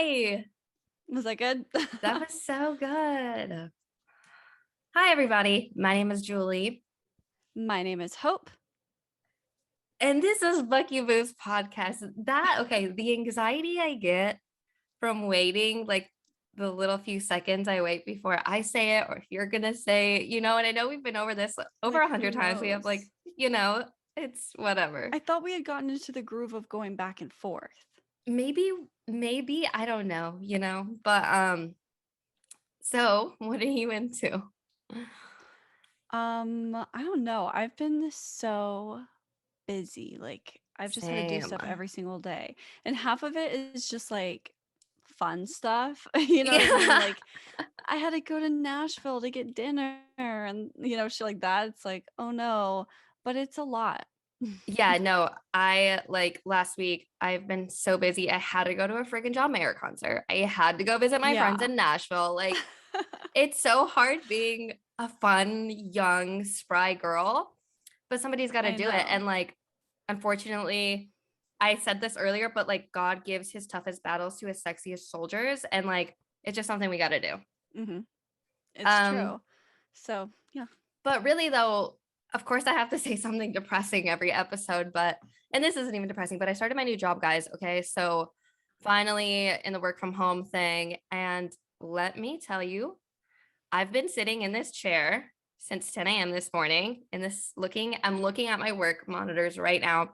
Hi. Was that good? That was so good. Hi, everybody. My name is Julie, My name is Hope. and this is Bucky Boo's podcast. The anxiety I get from waiting, like the little few seconds I wait before I say it, or if you're gonna say it, and I know we've been over this over Like, who 100 times. We have knows? it's whatever. I thought we had gotten into the groove of going back and forth. Maybe I don't know, but. So what are you into? I don't know. I've been so busy. Like, I've just had to do Same. stuff every single day. And half of it is just like fun stuff. You know what I mean? Yeah. Like, I had to go to Nashville to get dinner and, shit like that. It's like, oh no, but it's a lot. Yeah, no, I like last week, I've been so busy. I had to go to a freaking John Mayer concert. I had to go visit my friends Yeah. in Nashville. Like, it's so hard being a fun, young, spry girl, but somebody's got to I do it. know. And like, unfortunately, I said this earlier, but like, God gives his toughest battles to his sexiest soldiers. And like, it's just something we got to do. Hmm. It's Um, true. So, yeah. But really, though, of course, I have to say something depressing every episode. And this isn't even depressing, but I started my new job, guys. Okay. So finally in the work from home thing. And let me tell you, I've been sitting in this chair since 10 a.m. this morning I'm looking at my work monitors right now.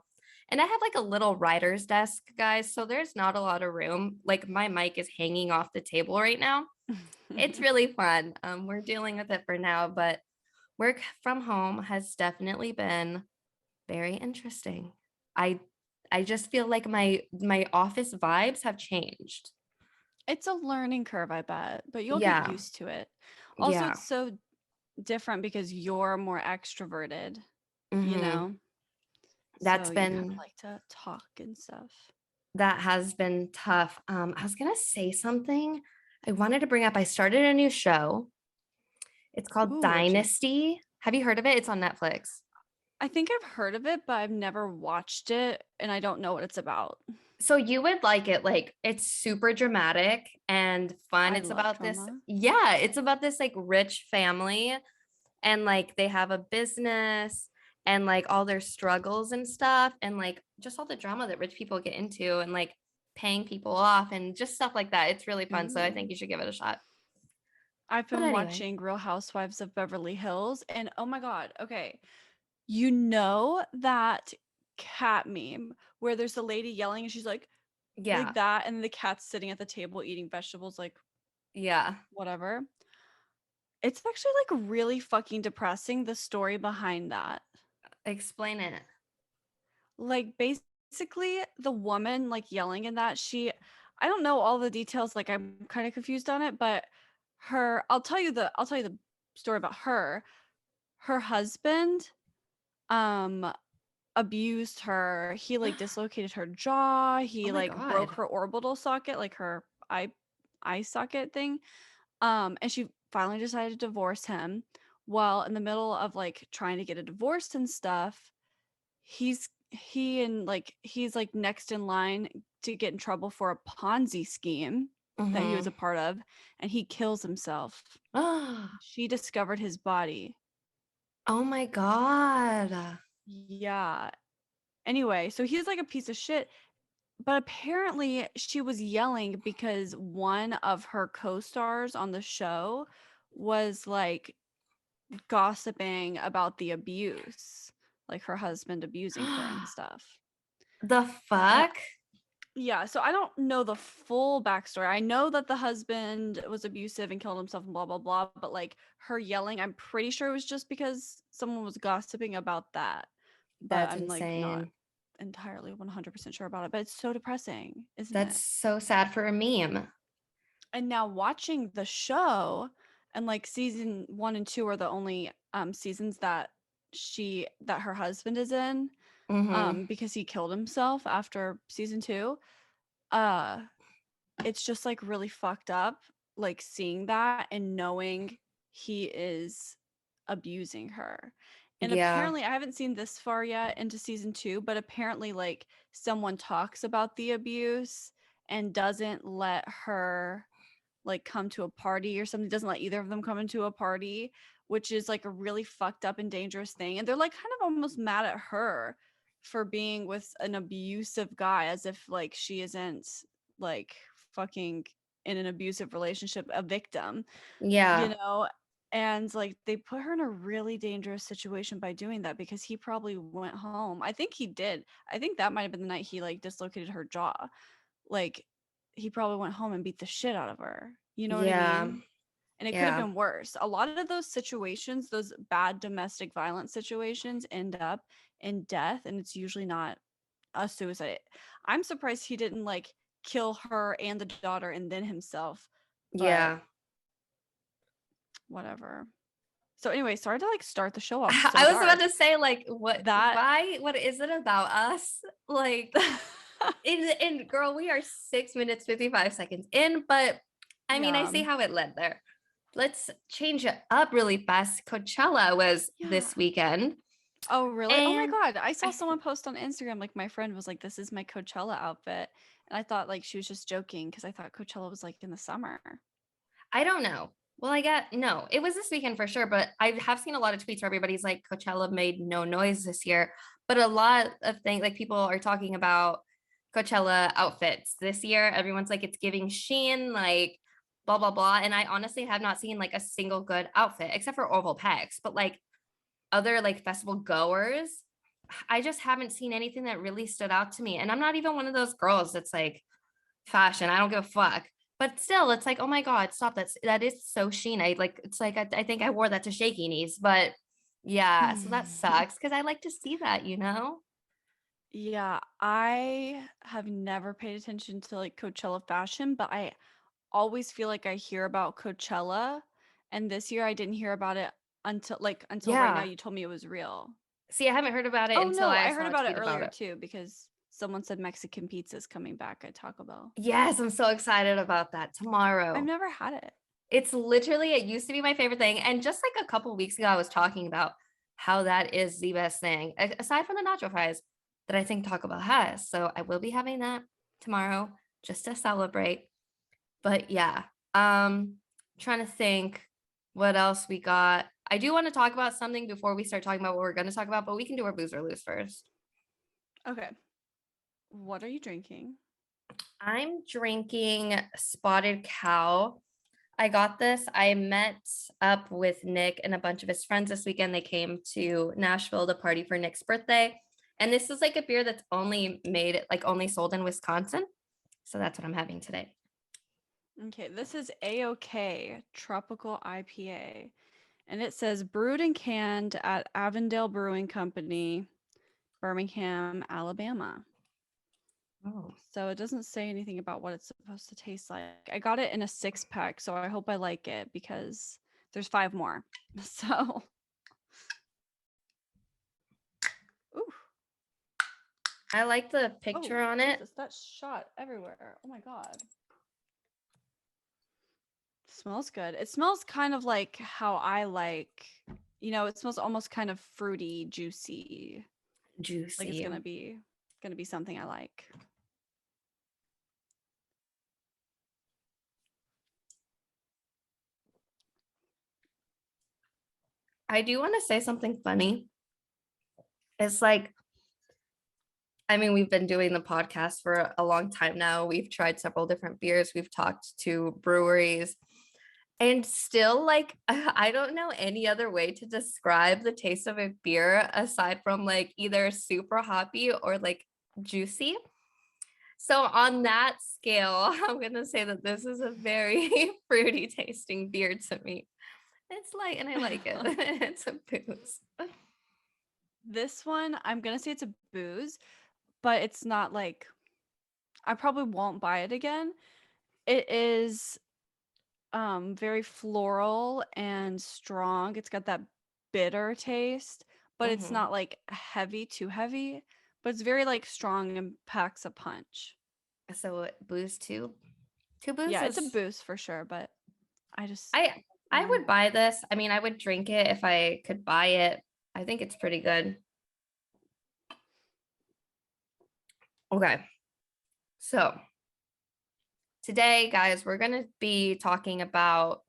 And I have like a little writer's desk, guys. So there's not a lot of room. Like my mic is hanging off the table right now. It's really fun. We're dealing with it for now, but work from home has definitely been very interesting. I I just feel like my office vibes have changed. It's a learning curve, I bet, but you'll get Yeah. used to it. Also, Yeah. it's so different because you're more extroverted, you Hmm. know? So That's you kind of been like to talk and stuff. that has been tough. I was gonna say something. I wanted to bring up. I started a new show. It's called Ooh, would you? Dynasty. Have you heard of it? It's on Netflix. I think I've heard of it, but I've never watched it and I don't know what it's about. So you would like it. Like it's super dramatic and fun. I love drama. It's about this like rich family, and like they have a business and like all their struggles and stuff, and like just all the drama that rich people get into, and like paying people off and just stuff like that. It's really fun. So I think Ooh. you should give it a shot. I've But been anyway, watching Real Housewives of Beverly Hills and oh my God, okay. You know that cat meme where there's a lady yelling and she's yeah. like that, and the cat's sitting at the table eating vegetables, like Yeah. whatever. It's actually like really fucking depressing, the story behind that. Explain it. Like basically the woman like yelling in that, I don't know all the details, like I'm kind of confused on it, but I'll tell you the story about her. Her husband um abused her. He like dislocated her jaw. Oh He my like broke God. her orbital socket, like her eye socket thing. And she finally decided to divorce him. Well, in the middle of like trying to get a divorce and stuff, he's like next in line to get in trouble for a Ponzi scheme that he was Mm-hmm. a part of, and he kills himself. She discovered his body. Oh my God. Yeah. Anyway, so he's like a piece of shit. But apparently she was yelling because one of her co-stars on the show was like gossiping about the abuse, like her husband abusing her and stuff. The And fuck? yeah, so I don't know the full backstory. I know that the husband was abusive and killed himself and blah blah blah, but like her yelling, I'm pretty sure it was just because someone was gossiping about that. But That's I'm like not insane. entirely 100% sure about it. But it's so depressing, isn't That's it? so sad for a meme. And now watching the show, and like season 1 and 2 are the only seasons that her husband is in, Mm-hmm. because he killed himself after season 2. uh it's just like really fucked up, like seeing that and knowing he is abusing her. And Yeah. apparently I haven't seen this far yet into season 2, but apparently like someone talks about the abuse and doesn't let her like come to a party or something, doesn't let either of them come into a party, which is like a really fucked up and dangerous thing. And they're like kind of almost mad at her for being with an abusive guy, as if like she isn't like fucking in an abusive relationship, a victim, you Yeah. know? And like they put her in a really dangerous situation by doing that, because he probably went home. I think he did. I think that might have been the night he like dislocated her jaw. Like he probably went home and beat the shit out of her. You know what I Yeah. mean? And it could have Yeah. been worse. A lot of those situations, those bad domestic violence situations, end up in death, and it's usually not a suicide. I'm surprised he didn't like kill her and the daughter and then himself, but Yeah. whatever. So anyway, sorry to like start the show off so I was about dark. to say, like, That what is it about us? Like, in girl, we are 6 minutes, 55 seconds in, but I mean, I yeah. see how it led there. Let's change it up really fast. Coachella was Yeah. this weekend. Oh, really? Oh my And God. I saw I someone post on Instagram, like my friend was like, this is my Coachella outfit. And I thought like she was just joking because I thought Coachella was like in the summer. I don't know. Well, I get no, it was this weekend for sure, but I have seen a lot of tweets where everybody's like Coachella made no noise this year. But a lot of things like people are talking about Coachella outfits this year. Everyone's like it's giving Shein, like blah blah blah. And I honestly have not seen like a single good outfit except for Oval Pecs, but like other like festival goers, I just haven't seen anything that really stood out to me. And I'm not even one of those girls that's like fashion. I don't give a fuck. But still, it's like, oh my God, stop. That is so Sheen. I like it's like I think I wore that to Shaky Knees, but yeah, so that sucks because I like to see that, you know? Yeah, I have never paid attention to like Coachella fashion, but I always feel like I hear about Coachella. And this year I didn't hear about it until right now Yeah. you told me it was real. See, I haven't heard about it Oh until no, I I heard saw a about it tweet about earlier it. too because someone said Mexican pizza is coming back at Taco Bell. Yes, I'm so excited about that I've tomorrow. never had it. It's literally, it used to be my favorite thing. And just like a couple weeks ago, I was talking about how that is the best thing, aside from the nacho fries, that I think Taco Bell has. So I will be having that tomorrow just to celebrate. But yeah, trying to think what else we got. I do want to talk about something before we start talking about what we're going to talk about, but we can do our booze or lose first. Okay. What are you drinking? I'm drinking Spotted Cow. I got this. I met up with Nick and a bunch of his friends this weekend. They came to Nashville to party for Nick's birthday. And this is like a beer that's only made, like only sold in Wisconsin. So that's what I'm having today. Okay, this is AOK Tropical IPA. And it says brewed and canned at Avondale Brewing Company, Birmingham, Alabama. Oh. So it doesn't say anything about what it's supposed to taste like. I got it in a 6-pack, so I hope I like it because there's 5 more. So, ooh, I like the oh, picture on it. Jesus, that shot everywhere. Oh my God. Smells good. It smells kind of like how I like, it smells almost kind of fruity, juicy. Like it's Juicy. gonna be something I like. I do want to say something funny. It's like, I mean, we've been doing the podcast for a long time now. We've tried several different beers, we've talked to breweries, and still, like, I don't know any other way to describe the taste of a beer aside from like either super hoppy or like juicy. So, on that scale, I'm going to say that this is a very fruity tasting beer to me. It's light and I like it. It's a booze. This one, I'm gonna say it's a booze, but it's not like I probably won't buy it again. It is very floral and strong. It's got that bitter taste, but it's Hmm. not like heavy, too heavy, but it's very like strong and packs a punch. So, booze too. Two Yeah, it's a boozes. boost for sure, but I just I would buy this. I mean, I would drink it if I could buy it. I think it's pretty good. Okay. So, today, guys, we're going to be talking about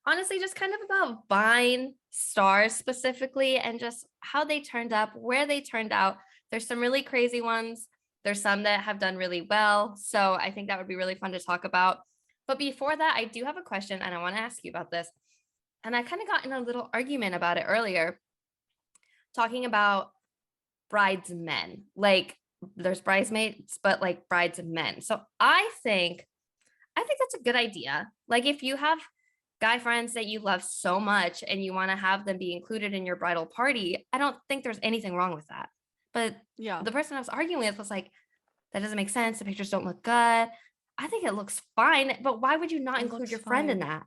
honestly just kind of about Vine stars specifically and just how they turned up, where they turned out. There's some really crazy ones. There's some that have done really well. So I think that would be really fun to talk about. But before that, I do have a question and I want to ask you about this. And I kind of got in a little argument about it earlier, talking about bridesmen. Like there's bridesmaids, but like bridesmen. So I think that's a good idea. Like if you have guy friends that you love so much and you want to have them be included in your bridal party, I don't think there's anything wrong with that. But Yeah, the person I was arguing with was like, that doesn't make sense. The pictures don't look good. I think it looks fine, but why would you not it include looks your friend in fine. that?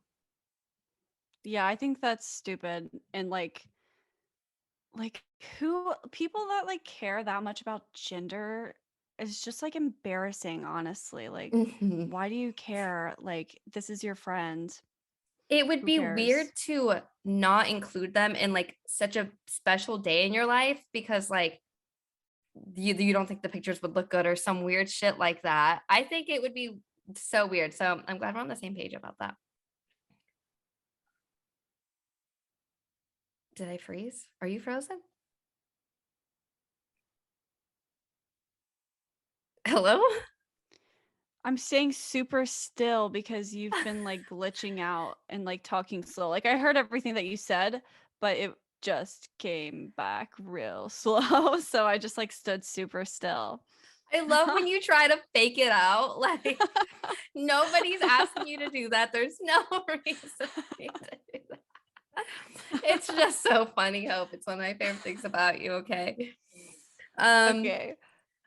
Yeah, I think that's stupid. And like who people that like care that much about gender is just like embarrassing, honestly. Like, Mhm. why do you care? Like, this is your friend. It would Who be weird cares? to not include them in like such a special day in your life because like you don't think the pictures would look good or some weird shit like that. I think it would be so weird. So I'm glad we're on the same page about that. Did I freeze? Are you frozen? Hello? I'm staying super still because you've been like glitching out and like talking slow. Like I heard everything that you said, but it just came back real slow. So I just like stood super still. I love when you try to fake it out. Like nobody's asking you to do that. There's no reason for you to do that. It's just so funny, Hope. It's one of my favorite things about you, okay? Um, Okay.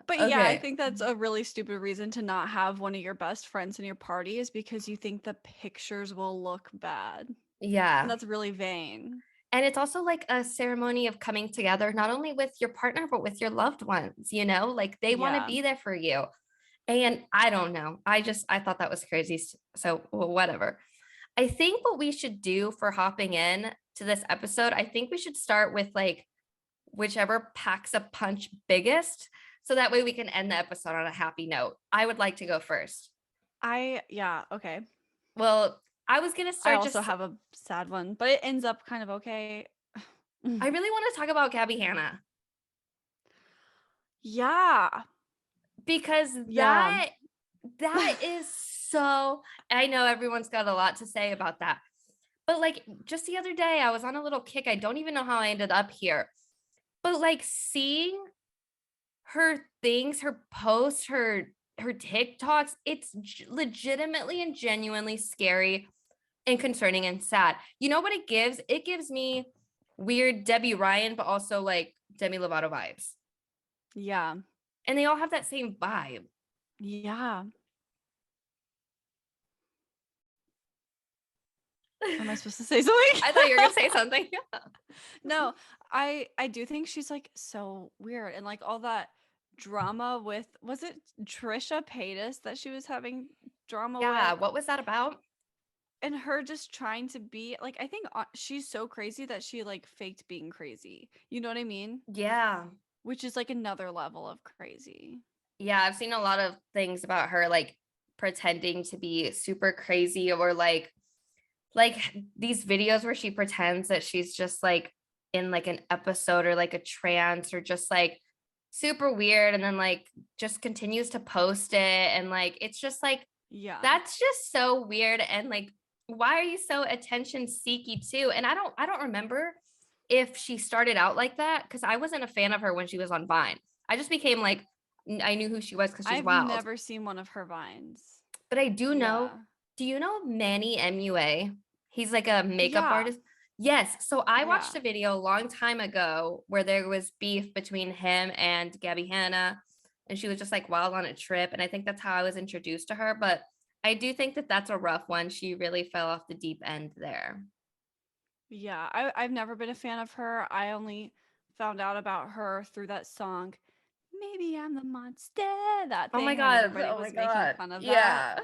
But yeah, I okay. think that's a really stupid reason to not have one of your best friends in your party is because you think the pictures will look bad. And Yeah. that's really vain. And it's also like a ceremony of coming together, not only with your partner, but with your loved ones, you know, like they want to Yeah. be there for you. And I don't know. I thought that was crazy. So whatever. I think what we should do for hopping in to this episode, I think we should start with like whichever packs a punch biggest. So that way we can end the episode on a happy note. I would like to go first. Yeah, okay. Well, I was going to I start also just, have a sad one, but it ends up kind of okay. I really want to talk about Gabby Hanna Yeah. because Yeah. that is so, I know everyone's got a lot to say about that. But like just the other day, I was on a little kick. I don't even know how I ended up here. But like seeing her things, her posts, her TikToks, it's legitimately and genuinely scary and concerning and sad. You know what it gives? It gives me weird Debbie Ryan, but also like Demi Lovato vibes. Yeah. And they all have that same vibe. Yeah. Am I supposed to say something? I thought you were gonna say something. No, I do think she's like so weird and like all that drama with was it Trisha Paytas that she was having drama Yeah, with what was that about? and her just trying to be like I think she's so crazy that she like faked being crazy. You know what I mean? Yeah. Which is like another level of crazy. Yeah, I've seen a lot of things about her like pretending to be super crazy or like these videos where she pretends that she's just like in like an episode or like a trance or just like super weird and then like just continues to post it and like it's just like Yeah. that's just so weird and like why are you so attention seeky too? And I don't remember if she started out like that because I wasn't a fan of her when she was on Vine. I just became like I knew who she was because she's I've wild. never seen one of her vines. But I do know, Yeah. do you know Manny MUA? He's like a makeup Yeah. artist. Yes. So I Yeah. watched a video a long time ago where there was beef between him and Gabby Hanna, and she was just like wild on a trip. And I think that's how I was introduced to her. But I do think that that's a rough one. She really fell off the deep end there. Yeah, I've never been a fan of her. I only found out about her through that song, Maybe I'm the Monster, that Oh my thing when God. everybody Oh my was making God. fun of that.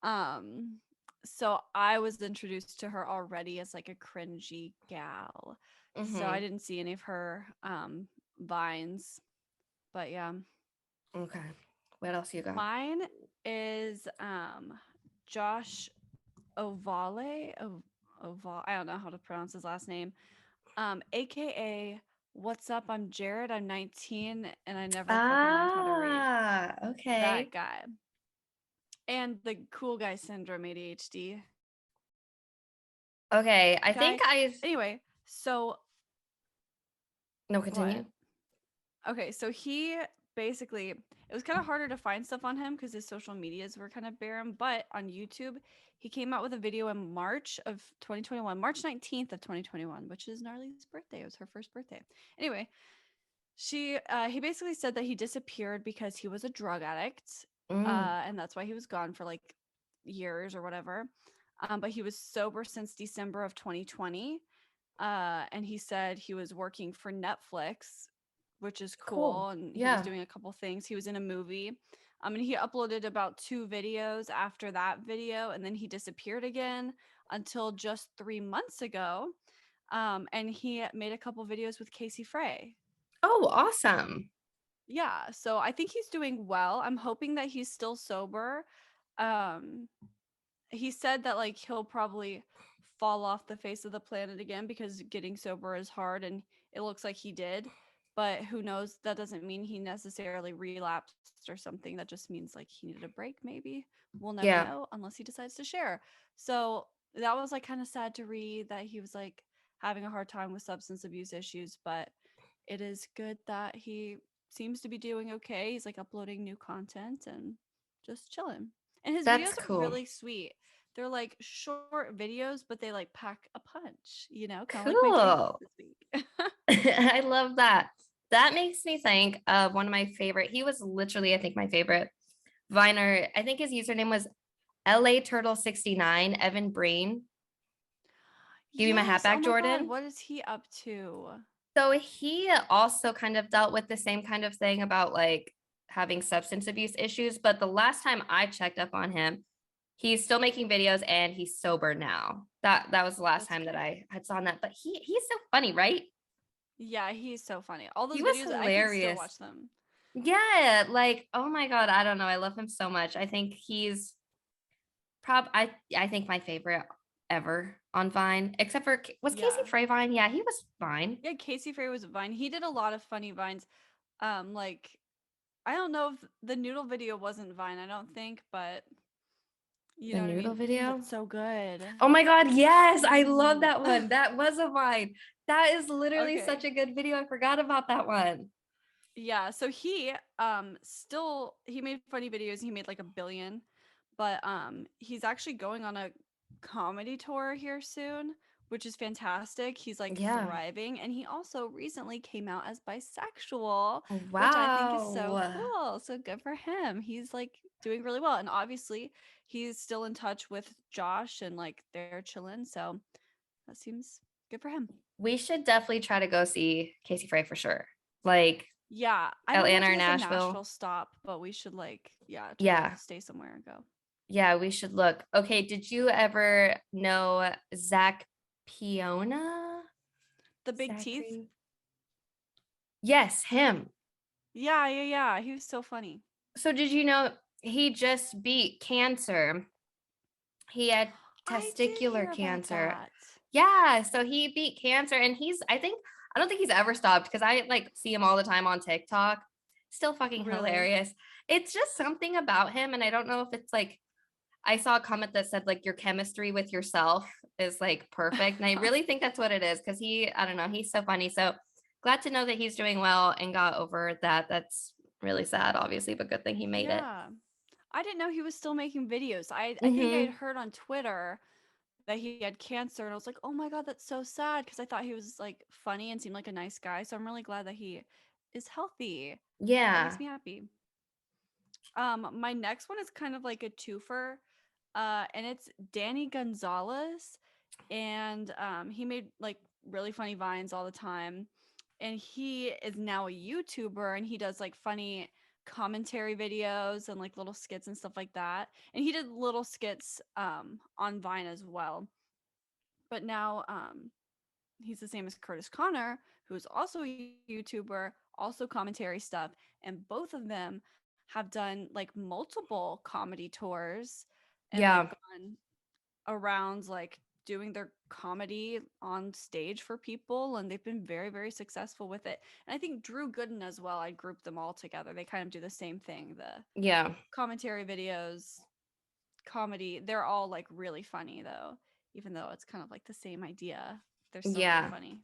Yeah. Um, so I was introduced to her already as like a cringy gal. So I Mm-hmm. didn't see any of her vines. But yeah. Okay. What else you got? Mine is Josh Ovale. I don't know how to pronounce his last name. AKA What's Up? I'm Jared. I'm 19 and I never fucking learned how to read. Okay. That guy. And the cool guy syndrome ADHD Okay. I think guy. I've Anyway, so no, what? continue. Okay, so he basically it was kind of harder to find stuff on him because his social medias were kind of barren. But on YouTube, he came out with a video in March of 2021, March 19th of 2021, which is Gnarly's birthday. It was her first birthday. Anyway, he basically said that he disappeared because he was a drug addict, Mm, and that's why he was gone for like years or whatever. But he was sober since December of 2020. And he said he was working for Netflix, which is cool. cool. And he was Yeah. doing a couple things. He was in a movie. And he uploaded about 2 videos after that video, and then he disappeared again until just 3 months ago. And he made a couple videos with Casey Frey. Oh, awesome. Yeah, so I think he's doing well. I'm hoping that he's still sober. Um, he said that like he'll probably fall off the face of the planet again because getting sober is hard, and it looks like he did. But who knows? That doesn't mean he necessarily relapsed or something. That just means like he needed a break, maybe. We'll never Yeah. know unless he decides to share. So that was like kind of sad to read that he was like having a hard time with substance abuse issues, but it is good that he seems to be doing okay. He's like uploading new content and just chilling. And his That's videos are cool. really sweet. They're like short videos, but they like pack a punch, kind of like my videos Cool. this week. I love that. That makes me think of one of my favorite. He was literally, I think, my favorite Viner. I think his username was LA Turtle 69, Evan Breen. Give me my hat Yes. Oh back, my God. Jordan. What is he up to? So he also kind of dealt with the same kind of thing about like having substance abuse issues. But the last time I checked up on him, he's still making videos and he's sober now. That was the last That's time that good. I had saw that. But he's so funny, right? Yeah, he's so funny. All He those was videos, I could still hilarious. watch them. Yeah, like oh my god, I don't know. I love him so much. I think he's I think my favorite ever on Vine, except for was Casey Yeah. Frey Vine? Yeah, he was fine. Yeah, Casey Frey was a Vine. He did a lot of funny Vines. Like I don't know if the noodle video wasn't Vine, I don't think, but you The know what I noodle mean? video. That's so good. Oh my god, yes, I love Mm. that one. That was a Vine. That is literally Okay. such a good video. I forgot about that one. Yeah, so he still he made funny videos. He made like 1 billion, but he's actually going on a comedy tour here soon, which is fantastic. He's like Yeah. thriving, and he also recently came out as bisexual, which I think is so Wow. cool. So good for him. He's like doing really well, and obviously he's still in touch with Josh and like they're chilling, so that seems good for him. We should definitely try to go see Casey Frey for sure. Like Yeah, I don't know if Atlanta he or has a Nashville Nashville. stop, but we should like try to Yeah. stay somewhere and go. Yeah, we should look. Okay, did you ever know Zach Piona? The big teeth? Zachary? Yes, him. Yeah, yeah, yeah. He was so funny. So did you know he just beat cancer? He had I did testicular hear about cancer. that. Yeah, so he beat cancer and I don't think he's ever stopped because I like see him all the time on TikTok. Still fucking Really? hilarious. It's just something about him and I don't know if it's like I saw a comment that said like your chemistry with yourself is like perfect and I really think that's what it is because I don't know, he's so funny. So glad to know that he's doing well and got over that. That's really sad obviously, but good thing he made it. Yeah. I didn't know he was still making videos. I think I had Mhm. heard on Twitter that he had cancer and I was like, "Oh my God, that's so sad," because I thought he was like funny and seemed like a nice guy. So I'm really glad that he is healthy. That makes Yeah. me happy. My next one is kind of like a twofer, and it's Danny Gonzalez, and he made like really funny vines all the time, and he is now a YouTuber, and he does like funny commentary videos and like little skits and stuff like that, and he did little skits on Vine as well, but now he's the same as Curtis Connor, who's also a YouTuber, also commentary stuff, and both of them have done like multiple comedy tours, and Yeah. they've gone around like doing their comedy on stage for people, and they've been very, very successful with it. And I think Drew Gooden as well, I group them all together. They kind of do the same thing. The Yeah. commentary videos, comedy, they're all like really funny though, even though it's kind of like the same idea. They're still really Yeah. funny.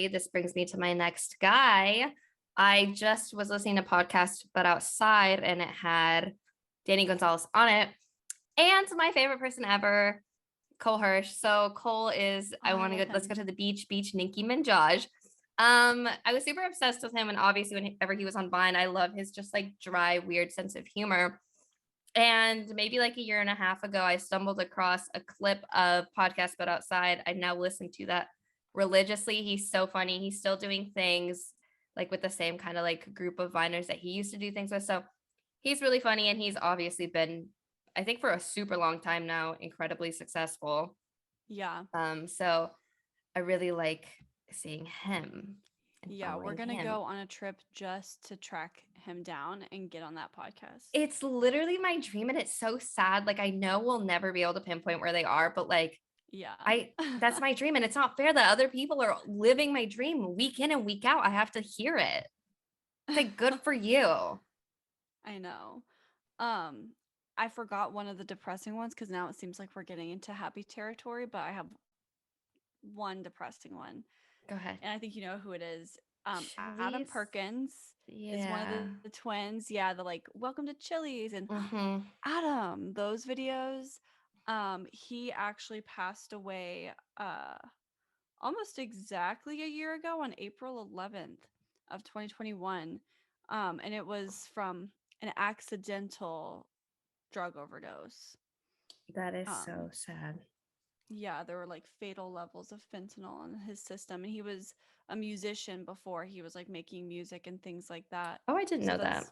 This brings me to my next guy. I just was listening to a podcast, but outside, and it had Danny Gonzalez on it. And my favorite person ever, Cole Hirsch. So Cole is, Oh, I I want to love go, let's him. go to the beach, Nicki Minaj. I was super obsessed with him. And obviously, whenever he was on Vine, I love his just like dry, weird sense of humor. And maybe like a year and a half ago, I stumbled across a clip of Podcast But Outside. I now listen to that religiously. He's so funny. He's still doing things like with the same kind of like group of Viners that he used to do things with. So he's really funny. And he's obviously been, I think, for a super long time now, incredibly successful. Yeah. So I really like seeing him and Yeah, we're following gonna him. go on a trip just to track him down and get on that podcast. It's literally my dream, and it's so sad. Like I know we'll never be able to pinpoint where they are, but like Yeah. I that's my dream, and it's not fair that other people are living my dream week in and week out. I have to hear it. It's like good for you. I know. Um, I forgot one of the depressing ones because now it seems like we're getting into happy territory, but I have one depressing one. Go ahead. And I think you know who it is. Adam Chili's. Perkins is one of Yeah. the twins. Yeah, the like welcome to Chili's and Mm-hmm. Adam, those videos. He actually passed away almost exactly a year ago on April 11th of 2021. And it was from an accidental drug overdose. That is so Um, sad. yeah, there were like fatal levels of fentanyl in his system, and he was a musician before. He was like making music and things like that. Oh, I didn't So know that. that's,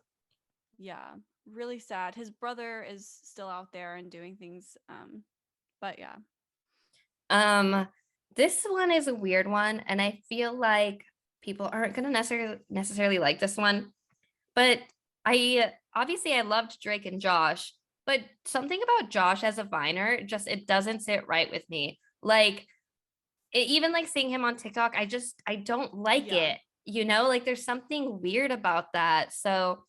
yeah, really sad. His brother is still out there and doing things. But yeah. Um, this one is a weird one, and I feel like people aren't gonna necessarily like this one. But I loved Drake and Josh, but something about Josh as a Viner just it doesn't sit right with me. Like even like seeing him on TikTok, I don't like Yeah. it. Like there's something weird about that. So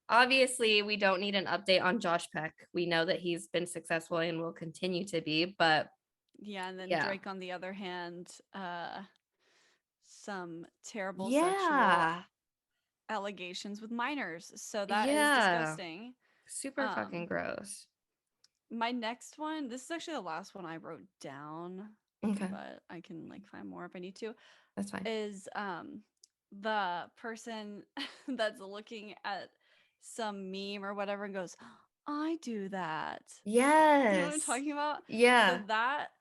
obviously we don't need an update on Josh Peck. We know that he's been successful and will continue to be, but Yeah, and then yeah. Drake on the other hand, some terrible sexual Yeah. allegations with minors. So that is Yeah. disgusting. Super fucking Um, gross. my next one, this is actually the last one I wrote down, Okay, but I can like find more if I need to, that's fine. is the person that's looking at some meme or whatever and goes, I do that. You know what I'm Yes. talking about? So Yeah. that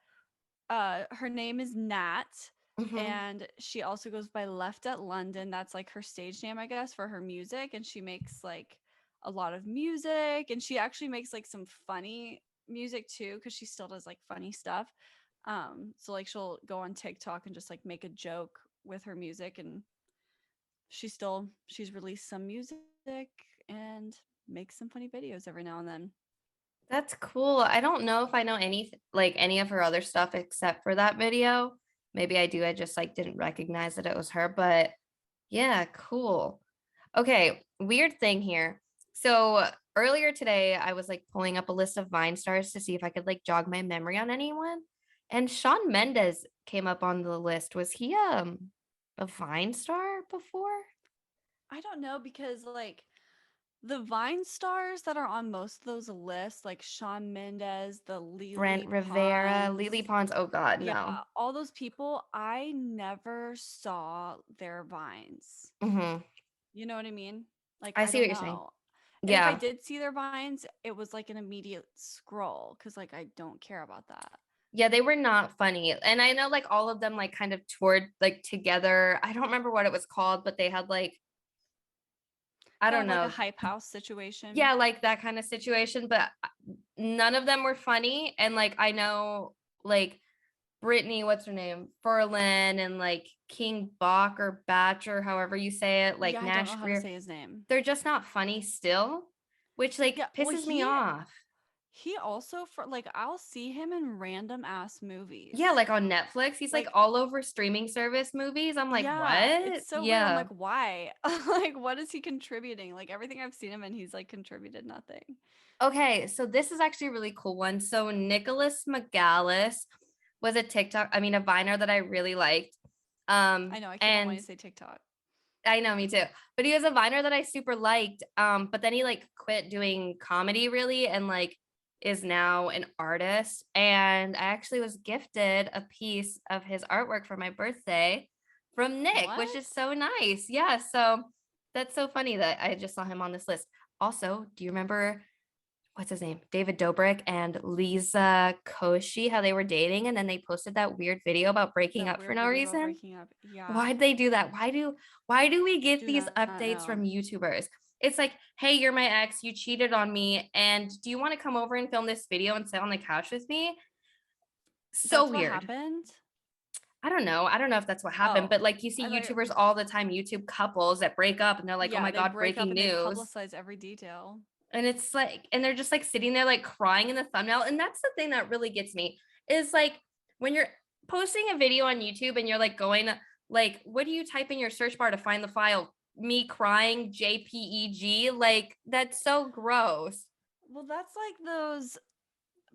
her name is Nat, Hmm. and she also goes by Left at London. That's like her stage name, I guess, for her music, and she makes like a lot of music, and she actually makes like some funny music too because she still does like funny stuff. So like she'll go on TikTok and just like make a joke with her music, and she's released some music and makes some funny videos every now and then. That's cool. I don't know if I know any of her other stuff except for that video. Maybe I do. I just like didn't recognize that it was her, but yeah, cool. Okay, weird thing here. So earlier today, I was like pulling up a list of Vine stars to see if I could like jog my memory on anyone. And Shawn Mendes came up on the list. Was he a Vine star before? I don't know because like the Vine stars that are on most of those lists, like Shawn Mendes, the Brent Lily Rivera, Pons, Lily Pons. Oh God, yeah, no. all those people, I never saw their Vines. Hmm. You know what I mean? Like, I I see what don't you're saying. know. And if I Yeah. did see their Vines, it was like an immediate scroll because, like, I don't care about that. Yeah, they were not funny. And I know like all of them like kind of toured like together. I don't remember what it was called, but they had like, I Kind don't of like a know. hype house situation. Yeah, like that kind of situation, but none of them were funny. And like I know like Brittany, what's her name? Ferlin and like King Bach or Batch or however you say it, like Yeah, I don't know Nash how to Greer. say his name. They're just not funny still, which like Yeah, well, pisses me off. he also for like I'll see him in random ass Yeah, movies. like on Netflix, he's like Like, all over streaming service movies. I'm like, yeah, what? it's so weird. I'm Yeah. like, why? Like, what is he contributing? Like everything I've seen him in, he's like contributed nothing. Okay, so this is actually a really cool one. So Nicholas McGallis was a TikTok, I mean a Viner that I really liked. I know, I keep on And wanting to say TikTok. I know, me too. But he was a Viner that I super liked. But then he like quit doing comedy really and like is now an artist. And I actually was gifted a piece of his artwork for my birthday from Nick, which is What? so nice. Yeah. So that's so funny that I just saw him on this list. Also, do you remember what's his name? David Dobrik and Lisa Koshy, how they were dating and then they posted that weird video about breaking That up for weird no video about reason? breaking up. Yeah. Why'd they do that? Why do we get Do these not updates know. from YouTubers? It's like, hey, you're my ex, you cheated on me, and do you want to come over and film this video and sit on the couch with me? So That's what weird. happened? I don't know. I don't know if that's what happened, Oh, but like you I see thought YouTubers all the time, YouTube couples that break up and they're like, oh yeah, my they God, break up breaking and they news. publicize every detail. And it's like, and they're just like sitting there like crying in the thumbnail. And that's the thing that really gets me is like when you're posting a video on YouTube and you're like going, like, what do you type in your search bar to find the file? Me crying JPEG? Like, that's so gross. Well, that's like those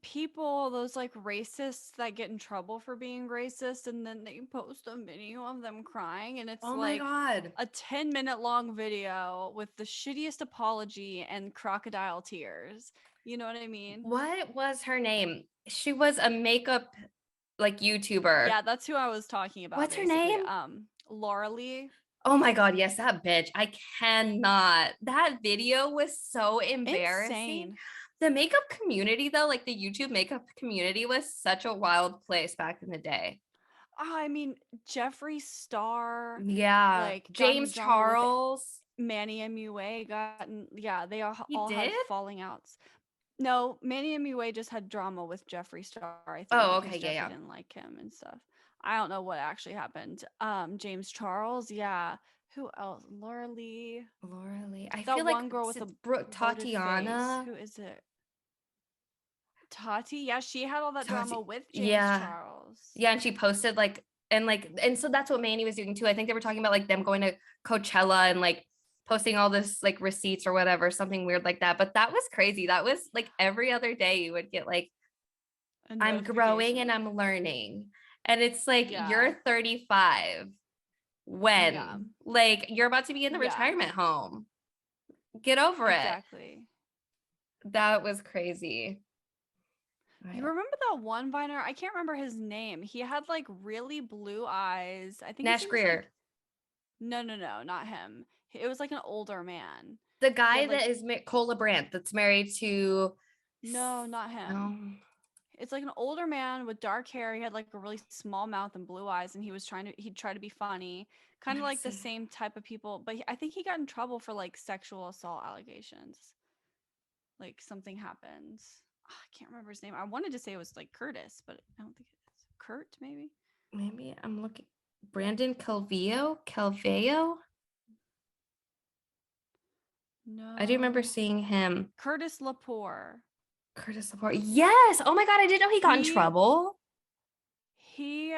people, those like racists that get in trouble for being racist and then they post a video of them crying and it's Oh my like God. a 10-minute long video with the shittiest apology and crocodile tears. You know what I mean? What was her name? She was a makeup like YouTuber. Yeah, that's who I was talking about What's her basically. name? Laura Lee. Oh my God, yes, that bitch. I cannot. That video was so embarrassing. Insane. The makeup community, though, like the YouTube makeup community, was such a wild place back in the day. I mean, Jeffree Star Yeah. like got in James drama with Charles. Manny MUA gotten yeah, they He all had did? falling outs. No, Manny MUA just had drama with Jeffree Star, I think, Oh, because okay. Yeah, Jeffree yeah. didn't like him and stuff. I don't know what actually happened. James Charles, yeah. Who else? Laura Lee. Laura Lee. I That feel like one girl with the Brooke bloated face. Tatiana. Who is it? Tati? Yeah, she had all that drama Tati. with James Yeah. Charles. Yeah. And she posted and so that's what Manny was doing too. I think they were talking about like them going to Coachella and like posting all this like receipts or whatever, something weird like that. But that was crazy. That was like every other day you would get like, A I'm growing and notification. I'm learning. And it's like, Yeah. you're 35. Yeah. When? Like, you're about to be in the Yeah. retirement home. Get over it. Exactly. That was crazy. You remember that one Viner? I can't remember his name. He had like really blue eyes. I think his Nash name was like Greer, no, not him. It was like an older man. the He guy had that like is Cola Brandt that's married to. no, not him. No. It's like an older man with dark hair. He had like a really small mouth and blue eyes, and he'd try to be funny, kind Let of me like the see. same type of people. But I think he got in trouble for like sexual assault allegations. Like something happened. I can't remember his name. I wanted to say it was like Curtis, but I don't think it is. Kurt, maybe? Maybe I'm looking. Brandon Calveo. I do remember No. seeing him. Curtis Lepore. Curtis Support. Yes. Oh my God. I didn't know he got in He trouble. he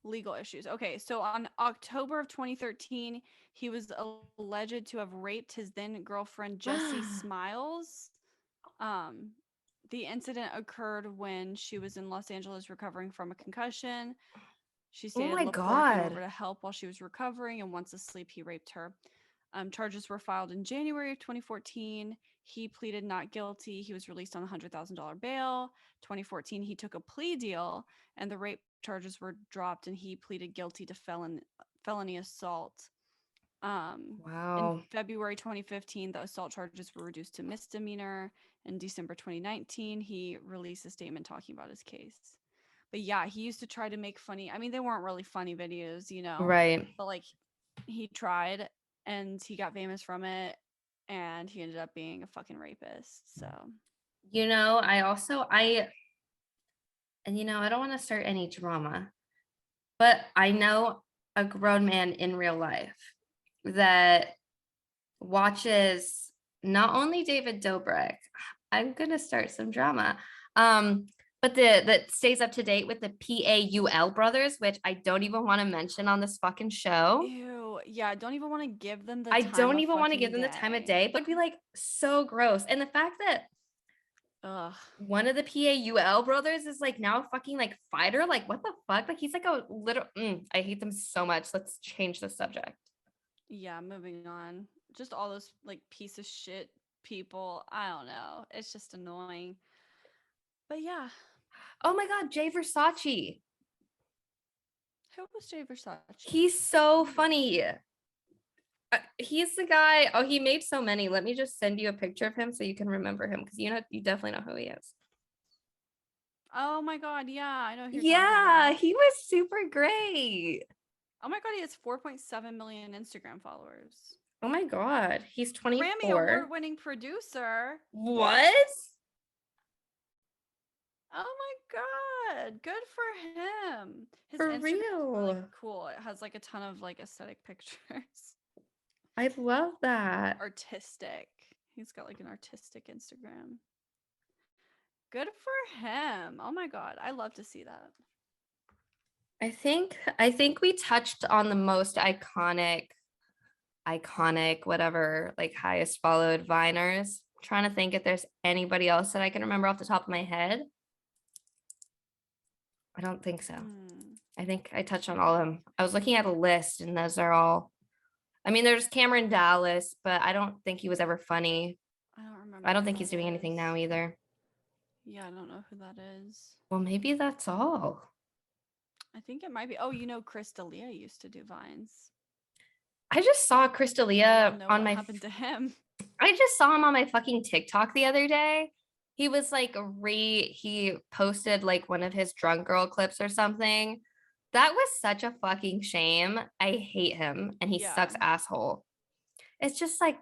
legal issues. Okay, so on October of 2013, he was alleged to have raped his then girlfriend Jessie Smiles. Um the incident occurred when she was in Los Angeles recovering from a concussion. She Oh stated my Lepore came over God. to help while she was recovering, and once asleep, he raped her. Charges were filed in January of 2014. He pleaded not guilty. He was released on a $100,000 bail. 2014, he took a plea deal, and the rape charges were dropped, and he pleaded guilty to felony assault. In Wow. February 2015, the assault charges were reduced to misdemeanor. In December 2019, he released a statement talking about his case. But yeah, he used to try to make funny. I mean, they weren't really funny videos, Right. but like he tried and he got famous from it and he ended up being a fucking rapist. So, I also, and I don't want to start any drama, but I know a grown man in real life that watches not only David Dobrik. I'm gonna start some drama. But that stays up to date with the Paul brothers, which I don't even want to mention on this fucking show. Ew. Yeah, I don't even want to give them the I time don't of even want to give fucking them the time of day. day, but it'd be like so gross. And the fact that Ugh. one of the Paul brothers is like now a fucking like fighter, like what the fuck? Like he's like a little. I hate them so much. Let's change the subject. Yeah, moving on. Just all those like piece of shit people. I don't know. It's just annoying. But yeah, Oh my god, Jay Versace. who was Jay Versace? He's so funny. He's the guy. Oh, he made so many. Let me just send you a picture of him so you can remember him because you definitely know who he is. Oh my god, yeah, I know who you're talking Yeah, about. he was super great. Oh my god, he has 4.7 million Instagram followers. Oh my god, he's Grammy 24. award-winning producer. What? Oh my god, good for him. His For Instagram is really real. cool. It has like a ton of like aesthetic pictures. I love that. Artistic. He's got like an artistic Instagram. Good for him. Oh my god, I love to see that. I think we touched on the most iconic whatever, like highest followed Viners. I'm trying to think if there's anybody else that I can remember off the top of my head. I don't think so. I think I touched on all of them. I was looking at a list and those are all. I mean, there's Cameron Dallas, but I don't think he was ever funny. I don't remember. I don't who think he's that doing anything is. now either. Yeah, I don't know who that is. Well, maybe that's all. I think it might be. Oh, you know, Chris D'Elia used to do vines. I just saw We all Crystalia know on what my happened to him. I just saw him on my fucking TikTok the other day. He was like he posted like one of his drunk girl clips or something. That was such a fucking shame. I hate him and he Yeah, sucks asshole. It's just like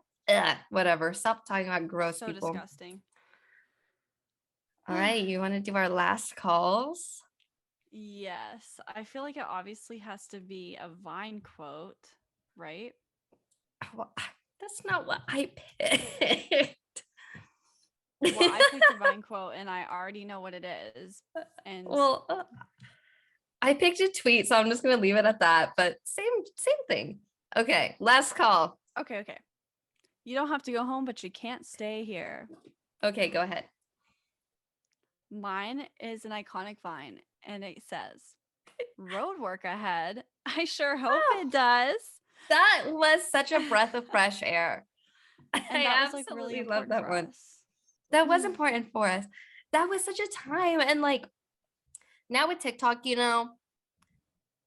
whatever. Stop talking about gross so people. disgusting. All right, you want to do our last calls? Yes, I feel like it obviously has to be a Vine quote, right? Well, that's not what I picked. Well, I picked a Vine quote and I already know what it is. And Well, I picked a tweet, so I'm just gonna leave it at that. But same thing. Okay, last call. okay. You don't have to go home, but you can't stay here. Okay, go ahead. Mine is an iconic Vine and it says, "Road work ahead. I sure hope Oh, it does." that was such a breath of fresh air. And I that was like really absolutely love important that for one. us. That was important for us. That was such a time. And like now with TikTok,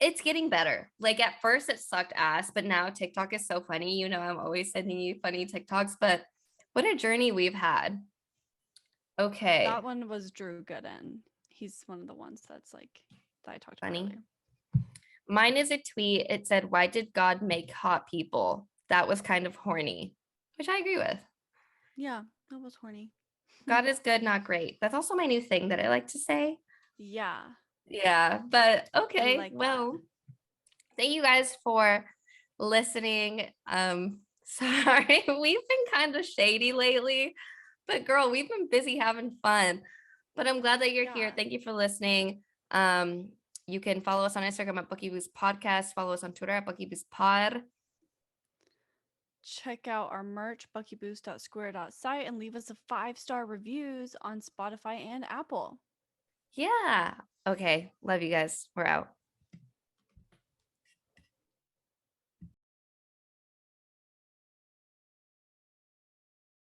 it's getting better. Like at first it sucked ass, but now TikTok is so funny. I'm always sending you funny TikToks, but what a journey we've had. Okay, That one was Drew Gooden. He's one of the ones that's like that I talked about funny. earlier. Mine is a tweet. It said, "Why did God make hot people?" That was kind of horny, which I agree with. Yeah, that was horny. God is good, not great. That's also my new thing that I like to say. Yeah. Yeah, but I okay. like Well, thank you guys for listening. Sorry, we've been kind of shady lately, but girl, we've been busy having fun. But I'm glad that you're here. Yeah. Thank you for listening. You can follow us on Instagram at Bucky Boost Podcast. Follow us on Twitter at Bucky Boost Pod. Check out our merch, buckyboost.square.site, and leave us a 5-star reviews on Spotify and Apple. Yeah. Okay. Love you guys. We're out.